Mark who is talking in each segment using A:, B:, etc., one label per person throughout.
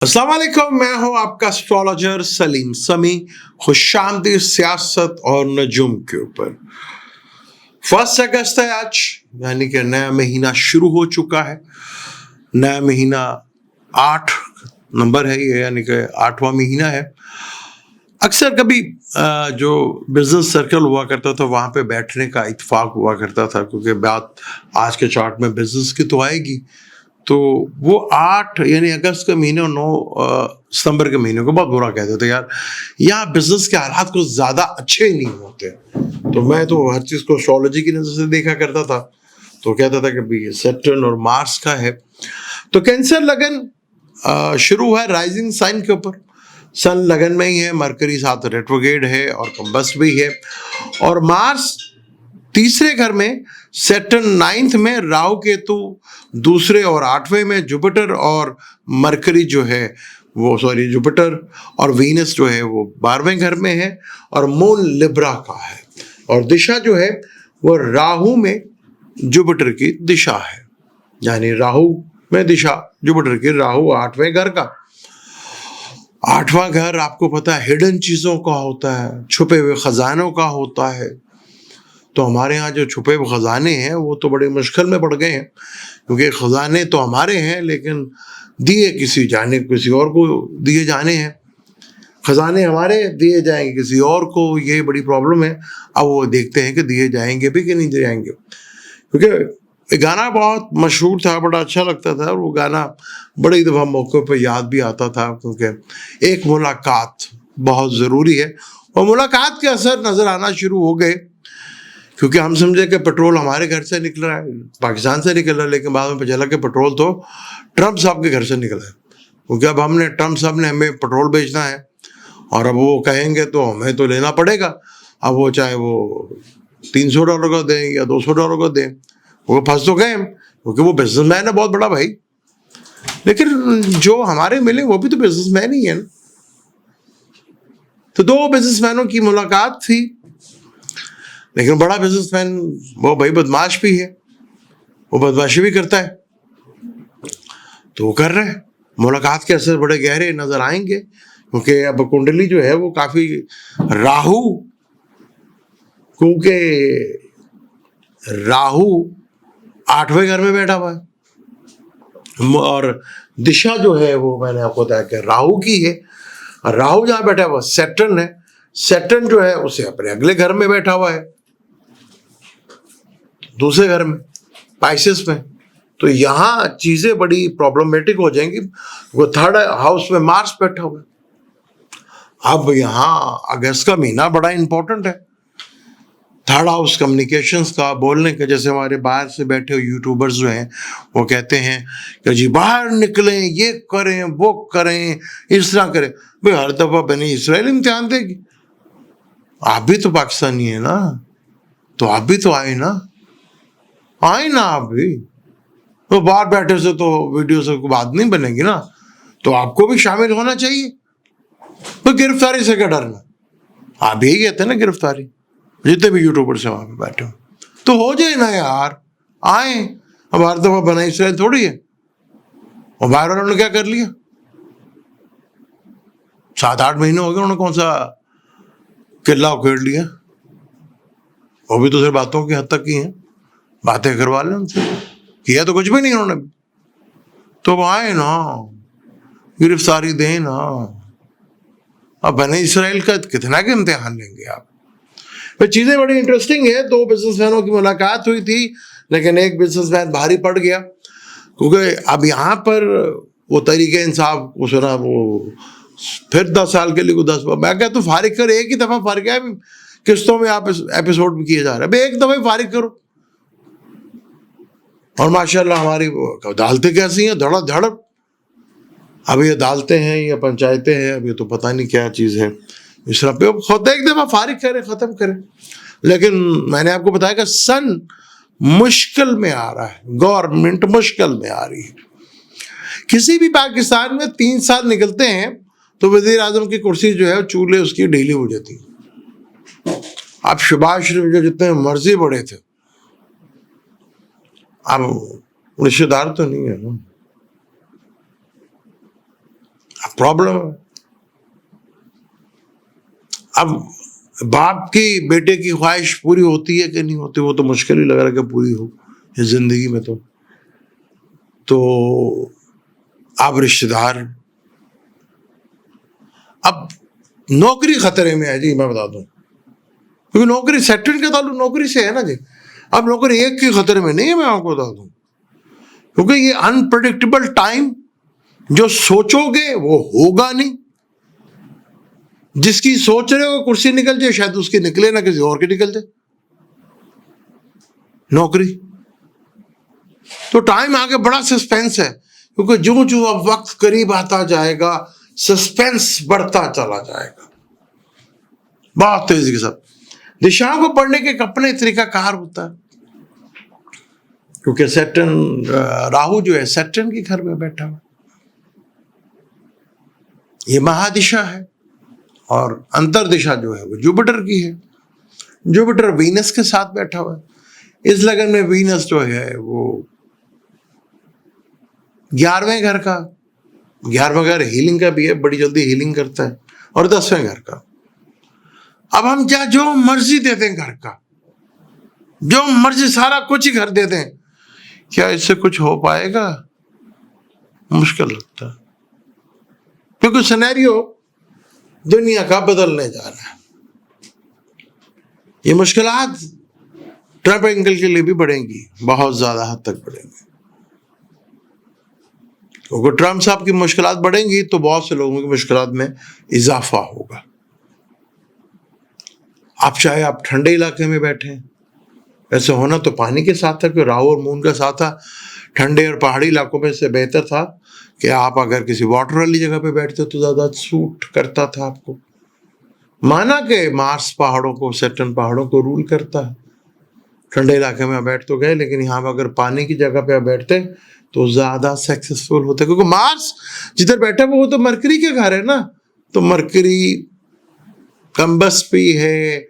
A: अस्सलाम वालेकुम, मैं हूं आपका एस्ट्रोलॉजर सलीम समी। खुशामदीद सियासत और नजुम के ऊपर। 1 अगस्त है आज, यानी कि नया महीना शुरू हो चुका है। नया महीना 8 नंबर है ये, यानी कि 8वां महीना है। अक्सर कभी जो बिजनेस सर्कल हुआ करता था वहाँ पे बैठने का इत्तेफाक हुआ करता था, क्योंकि बात आज के चार्ट में बिजनेस की तो आएगी। तो वो 8 यानी अगस्त के महीने और 9 सितंबर के महीने को बहुत बुरा कहते थे यार, यहाँ बिजनेस के हालात कुछ ज़्यादा अच्छे ही नहीं होते। तो मैं तो हर चीज़ को एस्ट्रोलॉजी की नज़र से देखा करता था, तो कहता था कि भाई सैटर्न और मार्स का है। तो कैंसर लगन शुरू है राइजिंग साइन के ऊपर। सन लगन में ही है, मरकरी साथ रेट्रोगेड है और कंबस्ट भी है, और मार्स तीसरे घर में, सैटर्न 9th में, राहु केतु दूसरे और 8वें में, जुपिटर और मरकरी जो है वो जुपिटर और वीनस जो है वो 12वें घर में है, और मून लिब्रा का है, और दिशा जो है वो राहु में जुपिटर की दिशा है। यानी राहु में दिशा जुपिटर की, राहु 8वें घर का। 8वां घर आपको पता है हिडन चीज़ों का होता है, छुपे हुए खजानों का होता है। तो हमारे यहाँ जो छुपे हुए खजाने हैं वो तो बड़े मुश्किल में पड़ गए हैं, क्योंकि खजाने तो हमारे हैं लेकिन दिए किसी और को दिए जाने हैं। खजाने हमारे दिए जाएंगे किसी और को, ये बड़ी प्रॉब्लम है। अब वो देखते हैं कि दिए जाएंगे भी कि नहीं दिए जाएंगे, क्योंकि गाना बहुत मशहूर था, बड़ा अच्छा लगता था, और वो गाना बड़ी दफ़ा मौक़े पर याद भी आता था, क्योंकि एक मुलाकात बहुत ज़रूरी है। और मुलाकात के असर नज़र आना शुरू हो गए, क्योंकि हम समझे कि पेट्रोल हमारे घर से निकल रहा है, पाकिस्तान से निकल रहा है, लेकिन बाद में पता चला कि पेट्रोल तो ट्रम्प साहब के घर से निकला है। क्योंकि अब ट्रम्प साहब ने हमें पेट्रोल बेचना है, और अब वो कहेंगे तो हमें तो लेना पड़ेगा। अब वो चाहे वो $300 का दें या $200 का दें, वो फंस तो गए हम, क्योंकि वो बिजनेसमैन है बहुत बड़ा भाई। लेकिन जो हमारे मिले वो भी तो बिजनेसमैन ही है ना। तो 2 बिजनेसमैनों की मुलाकात थी, लेकिन बड़ा बिजनेसमैन वो भाई बदमाश भी है, वो बदमाशी भी करता है। तो वो कर रहे हैं, मुलाकात के असर बड़े गहरे नजर आएंगे, क्योंकि अब कुंडली जो है वो काफी राहु, क्योंकि राहु 8वें घर में बैठा हुआ है, और दिशा जो है वो मैंने आपको बताया कि राहु की है। राहु जहाँ बैठा हुआ सैटर्न है, सैटर्न जो है उसे अपने अगले घर में बैठा हुआ है, दूसरे घर में, पाइसेस में। तो यहाँ चीजें बड़ी प्रॉब्लमेटिक हो जाएंगी। वो 3rd हाउस में मार्स बैठा हुआ है। अब यहाँ अगस्त का महीना बड़ा इंपॉर्टेंट है। 3rd हाउस कम्युनिकेशंस का, बोलने का। जैसे हमारे बाहर से बैठे हुए यूट्यूबर्स जो हैं वो कहते हैं कि जी बाहर निकलें, ये करें, वो करें, इस तरह करें। भाई हर दफा बनी इसराइल इम्तिहान देगी? आप भी तो पाकिस्तानी है ना, तो आप भी तो आए ना, आप भी तो बाहर बैठे से तो वीडियो से बात नहीं बनेगी ना, तो आपको भी शामिल होना चाहिए। तो गिरफ्तारी से क्या डरना? आप यही कहते हैं ना, गिरफ्तारी, जितने भी यूट्यूबर्स हैं वहां पे बैठे हो, तो हो जाए ना यार, आए। अब हर दफा बना इसराइल थोड़ी है। और बाहर वालों ने क्या कर लिया? 7-8 महीने हो गए, उन्होंने कौन सा किला उखेड़ लिया? वो भी तो सिर्फ बातों की हद तक की हैं, बातें करवा लें उनसे, किया तो कुछ भी नहीं उन्होंने। तो वो आए ना, गिरफ्तारी दें ना। अब बने इसराइल का कितना के इम्तिहान लेंगे आप? चीजें बड़ी इंटरेस्टिंग है। 2 बिजनेसमैनों की मुलाकात हुई थी, लेकिन एक बिजनेसमैन भारी पड़ गया, क्योंकि अब यहाँ पर वो तरीके इंसाफ को सुना, वो फिर 10 साल के लिए को 10 मैं कहता तो फारिग कर, एक ही दफा फारिग है, किस्तों में आप एपिसोड में किए जा रहे हैं, एक दफा फारिग करो। और माशाल्लाह हमारी अदालतें कैसी हैं, धड़। अब ये अदालतें हैं या पंचायतें हैं, अब ये तो पता नहीं क्या चीज़ है। इस तरह पे खुद एक दफा फारिग करें, ख़त्म करें। लेकिन मैंने आपको बताया कि सन मुश्किल में आ रहा है, गवर्नमेंट मुश्किल में आ रही है। किसी भी पाकिस्तान में 3 साल निकलते हैं तो वज़ीर आज़म की कुर्सी जो है चूल्हे उसकी ढीली हो जाती है। अब शहबाज शरीफ जो जितने मर्जी बड़े थे, अब रिश्तेदार तो नहीं है ना, प्रॉब्लम है. अब बाप की बेटे की ख्वाहिश पूरी होती है कि नहीं होती, वो तो मुश्किल ही लग रहा है कि पूरी हो इस जिंदगी में. तो अब रिश्तेदार, अब नौकरी खतरे में है जी, मैं बता दूं, क्योंकि नौकरी सेक्टर का ताल्लुक नौकरी से है ना जी. अब नौकरी एक के खतरे में नहीं है, मैं आपको बता दूं, क्योंकि ये अनप्रेडिक्टेबल टाइम, जो सोचोगे वो होगा नहीं. जिसकी सोच रहे हो कुर्सी निकल जाए, शायद उसकी निकले ना, किसी और की निकल जाए नौकरी. तो टाइम आगे बड़ा सस्पेंस है, क्योंकि जो जो अब वक्त करीब आता जाएगा सस्पेंस बढ़ता चला जाएगा बहुत तेजी के साथ. दिशाओं को पढ़ने के एक अपने तरीका कार होता है, क्योंकि सैटर्न, राहु जो है सैटर्न के घर में बैठा हुआ, ये महादिशा है, और अंतर दिशा जो है वो जुपिटर की है. जुपिटर वीनस के साथ बैठा हुआ है. इस लगन में वीनस जो है वो 11वें घर का, 11वां घर हीलिंग का भी है, बड़ी जल्दी हीलिंग करता है, और 10वें घर का. अब हम जो मर्जी दे दें घर का, जो मर्जी सारा कुछ ही घर दे दें, क्या इससे कुछ हो पाएगा? मुश्किल लगता है, क्योंकि सिनेरियो दुनिया का बदलने जा रहा है. ये मुश्किलात ट्रम्प एंगल के लिए भी बढ़ेंगी, बहुत ज्यादा हद तक बढ़ेंगी, क्योंकि ट्रम्प साहब की मुश्किलात बढ़ेंगी तो बहुत से लोगों की मुश्किलात में इजाफा होगा. आप चाहे आप ठंडे इलाके में बैठे, ऐसे होना तो पानी के साथ था, क्योंकि राहु और मून का साथ था. ठंडे और पहाड़ी इलाकों में से बेहतर था कि आप अगर किसी वाटर वाली जगह पे बैठते तो ज़्यादा सूट करता था आपको. माना कि मार्स पहाड़ों को, सैटर्न पहाड़ों को रूल करता है. ठंडे इलाके में बैठ तो गए, लेकिन यहाँ पर अगर पानी की जगह पे बैठते तो ज़्यादा सक्सेसफुल होते, क्योंकि मार्स जिधर बैठा वो तो मरकरी के घर है ना. तो मरकरी कम्बस भी है,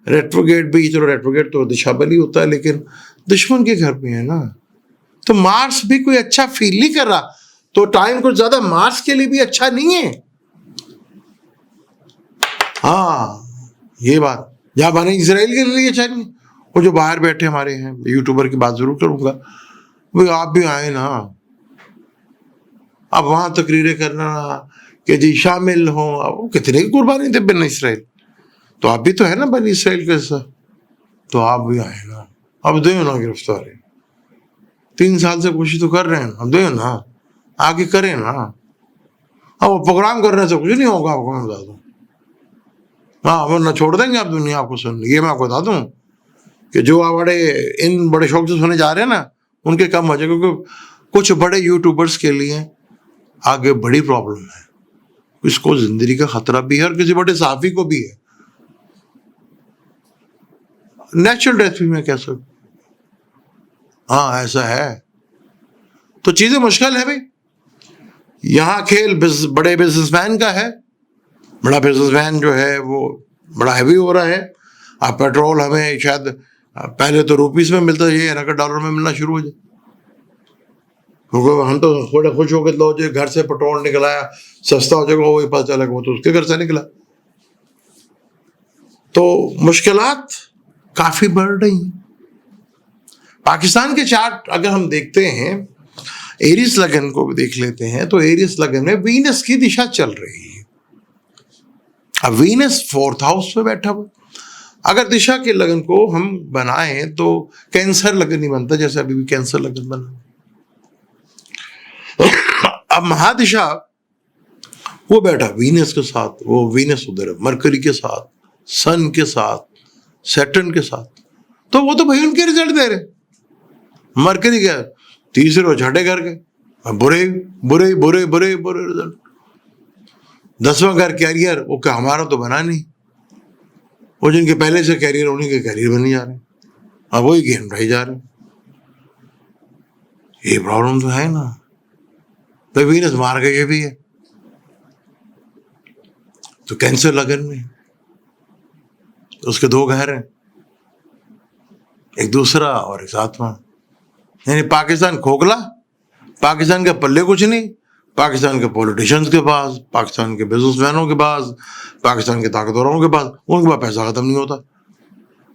A: रेट्रोगेट भी, चलो रेट्रोगेट तो दिशा बली होता है, लेकिन दुश्मन के घर में है ना. तो मार्स भी कोई अच्छा फील नहीं कर रहा, तो टाइम कुछ ज्यादा मार्स के लिए भी अच्छा नहीं है. हाँ, ये बात या बने इसराइल के लिए अच्छा नहीं. वो जो बाहर बैठे हमारे हैं यूट्यूबर की बात जरूर करूंगा, भाई आप भी आए ना, अब वहां तकरीरें करना कि जी शामिल हो. अब कितने की कुर्बानी थे बन इसराइल, तो आप भी तो है ना बन इसराइल के साथ, तो आप भी आए ना. अब दो ना गिरफ्तारी, 3 साल से कोशिश तो कर रहे हैं, अब दो ना, आगे करें ना. अब वो प्रोग्राम करने से कुछ नहीं होगा, आपको मैं बता दूं. हाँ, वरना छोड़ देंगे आप दुनिया आपको सुन. ये मैं आपको बता दूं कि जो बड़े इन बड़े शौक से सुने जा रहे हैं ना, उनके कम हो जाए, क्योंकि कुछ बड़े यूट्यूबर्स के लिए आगे बड़ी प्रॉब्लम है. इसको जिंदगी का खतरा भी है, और किसी बड़े साफी को भी है. नेचुरल डेथ भी मैं कह सकूं, हाँ ऐसा है. तो चीजें मुश्किल है भाई. यहाँ खेल बड़े बिजनेसमैन का है. बड़ा बिजनेसमैन जो है वो बड़ा हैवी हो रहा है. अब पेट्रोल हमें शायद पहले तो रुपीस में मिलता है, ये ना कि डॉलर में मिलना शुरू हो जाए. क्योंकि हम तो थोड़े खुश हो गए, लो जो घर से पेट्रोल निकलाया सस्ता हो जाएगा, वही पता चला वो तो उसके घर से निकला. तो मुश्किलात काफी बढ़ रही हैं. पाकिस्तान के चार्ट अगर हम देखते हैं, एरिस लगन को देख लेते हैं, तो एरिस लगन में वीनस की दिशा चल रही है. अब वीनस 4th हाउस में बैठा हुआ. अगर दिशा के लगन को हम बनाएं तो कैंसर लगन ही बनता, जैसे अभी भी कैंसर लगन बना. अब महादिशा वो बैठा वीनस के साथ, वो वीनस उधर है मरकरी के साथ, सन के साथ, सैटर्न के साथ. तो वो तो भाई उनके रिजल्ट दे रहे. मरकरी के तीसरे और छठे घर के बुरे बुरे बुरे बुरे बुरे रिजल्ट. 10वां घर कैरियर, वो क्या हमारा तो बना नहीं. वो जिनके पहले से कैरियर, उन्हीं के कैरियर बन जा रहे हैं, अब वही गेम रह जा रहे हैं. ये प्रॉब्लम तो है ना. तो वीनस मार गए भी है. तो कैंसर लगन में उसके 2 घर हैं, एक दूसरा और एक 7वां. यानी पाकिस्तान खोखला, पाकिस्तान के पल्ले कुछ नहीं, پاکستان کے پولیٹیشنز کے پاس، پاکستان کے بزنس مینوں کے پاس، پاکستان کے طاقتوروں کے پاس، ان کے پاس پیسہ ختم نہیں ہوتا.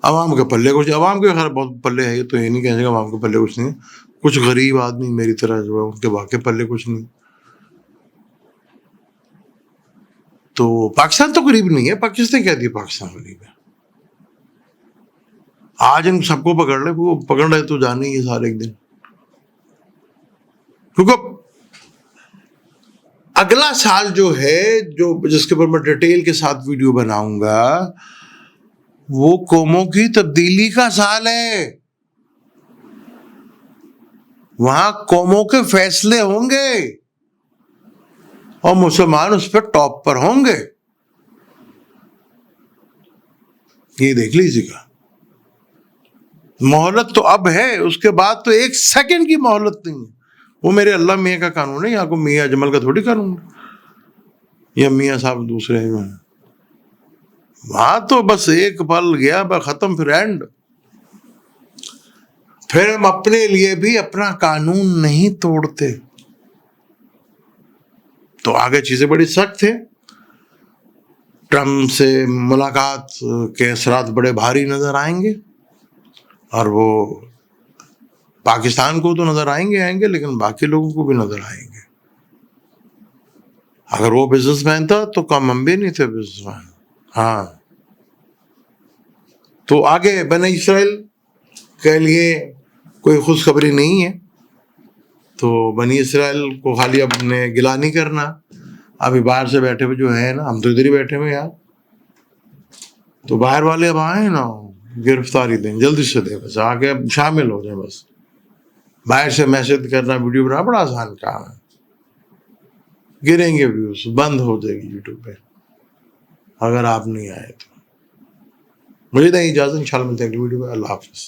A: عوام کے پلے کچھ، عوام کے خیر بہت پلے ہے، یہ تو یہ نہیں کہنے کہ عوام کے پلے کچھ نہیں ہے. کچھ غریب آدمی میری طرح جو ہے ان کے واقعی پلے کچھ نہیں. تو پاکستان تو غریب نہیں ہے، پاکستان کہہ دیا پاکستان غریب ہے. آج ان سب کو پکڑ لے، وہ پکڑ رہے تو جانے ہی ہے سارے ایک دن. کیونکہ اگلا سال جو ہے، جو جس کے اوپر میں ڈیٹیل کے ساتھ ویڈیو بناؤں گا، وہ قوموں کی تبدیلی کا سال ہے. وہاں قوموں کے فیصلے ہوں گے اور مسلمان اس پہ ٹاپ پر ہوں گے. یہ دیکھ لیجیے گا. مہلت تو اب ہے، اس کے بعد تو ایک سیکنڈ کی مہلت نہیں ہے. وہ میرے اللہ میاں کا قانون ہے، یہاں کو میاں اجمل کا تھوڑی قانون ہے، یا میاں صاحب دوسرے ہیں. وہاں تو بس ایک پل گیا بس ختم، پھر اینڈ. پھر ہم اپنے لیے بھی اپنا قانون نہیں توڑتے. تو آگے چیزیں بڑی سخت ہیں. ٹرمپ سے ملاقات کے اثرات بڑے بھاری نظر آئیں گے، اور وہ پاکستان کو تو نظر آئیں گے لیکن باقی لوگوں کو بھی نظر آئیں گے. اگر وہ بزنس مین تھا تو کم ہم بھی نہیں تھے بزنس مین. ہاں، تو آگے بنی اسرائیل کے لیے کوئی خوشخبری نہیں ہے. تو بنی اسرائیل کو خالی اب نے گلا نہیں کرنا. ابھی باہر سے بیٹھے ہوئے جو ہے نا، ہم تو ادھر ہی بیٹھے ہوئے یار، تو باہر والے اب آئے نا گرفتاری دیں، جلدی سے دیں، بس آ کے اب شامل ہو جائیں. بس باہر سے میسج کرنا، ویڈیو بنانا بڑا آسان کام ہے. گریں گے ویوز، بند ہو جائے گی یوٹیوب پہ اگر آپ نہیں آئے تو. مجھے دیں اجازت، انشاءاللہ ملتے ہیں اگلی ویڈیو میں. اللہ حافظ.